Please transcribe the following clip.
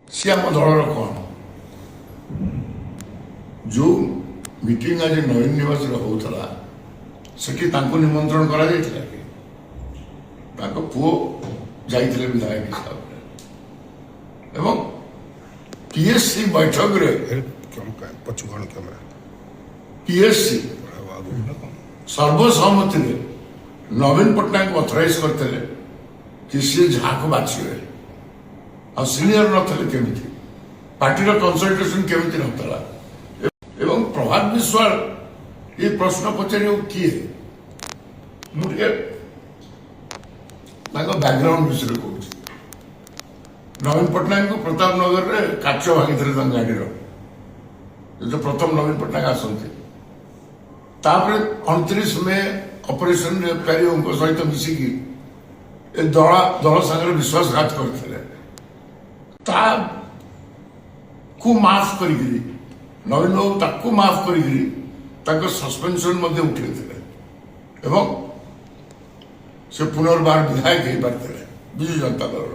सी आम दलर कौन जो मीटिंग आज नवीन निवास होता सेठी निमंत्रण करा पुओ जाइए विधायक हिसाब से एवं पीएससी बैठक रे पीएससी सर्वसम्मति नवीन पट्टनायक अथराइज करते कि सी जहाँ को बाछिए आ सीनियर नथिले केमिति पार्टी कंसल्टेशन केमिति नथला एवं प्रभात विश्वाल ये प्रश्न पचारे किए मुझे बैकग्राउंड विषय कहूँ नवीन पट्टनायक को प्रताप नगर रे काच भागी गाड़ी जो प्रथम नवीन पट्टनायक आसती 29 मे ऑपरेशन प्यारी सहित मिसिकी दल सागर विश्वासघात करते माफ कर नवीन बाबू माफ कर सस्पेंशन उठे एवं से पुनर्बार विधायक हो पारे विजु जनता दल